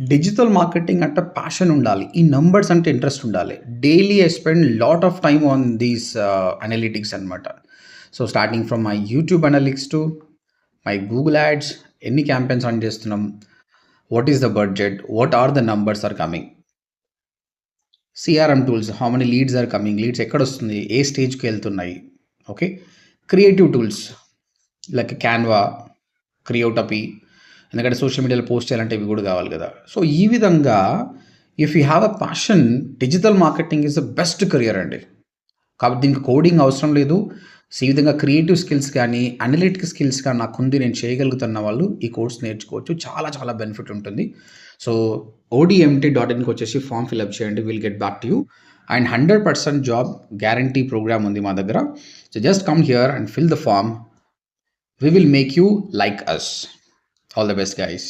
Digital marketing అంటే passion ఉండాలి. ఈ నంబర్స్ అంటే ఇంట్రెస్ట్ ఉండాలి. Daily I spend lot of time on these analytics అనమాట. So, starting from my YouTube analytics to my Google ads, ఎన్ని campaigns run చేస్తున్నాం, what is the budget, what are the numbers are coming, CRM tools, how many leads are coming, leads ఎక్కడొస్తుంది, ఏ స్టేజ్‌కి వెళ్తున్నాయి. Okay. Creative tools like Canva, Creatopy, ఎందుకంటే social మీడియాలో post చేయాలంటే ఇవి కూడా కావాలి కదా. సో ఈ విధంగా if you have a passion, digital marketing is the best career అండి. కాబట్టి దీనికి కోడింగ్ అవసరం లేదు. సో ఈ విధంగా క్రియేటివ్ స్కిల్స్ కానీ, అనలిటిక్ స్కిల్స్ కానీ నాకుంది, నేను చేయగలుగుతున్న వాళ్ళు ఈ కోర్స్ నేర్చుకోవచ్చు. చాలా చాలా బెనిఫిట్ ఉంటుంది. సో odmt.inకి వచ్చేసి ఫామ్ ఫిల్అప్ చేయండి. Will get back to you. And 100% job guarantee programme ఉంది మా దగ్గర. So just come here and fill the form. We will make you like us. All the best, guys.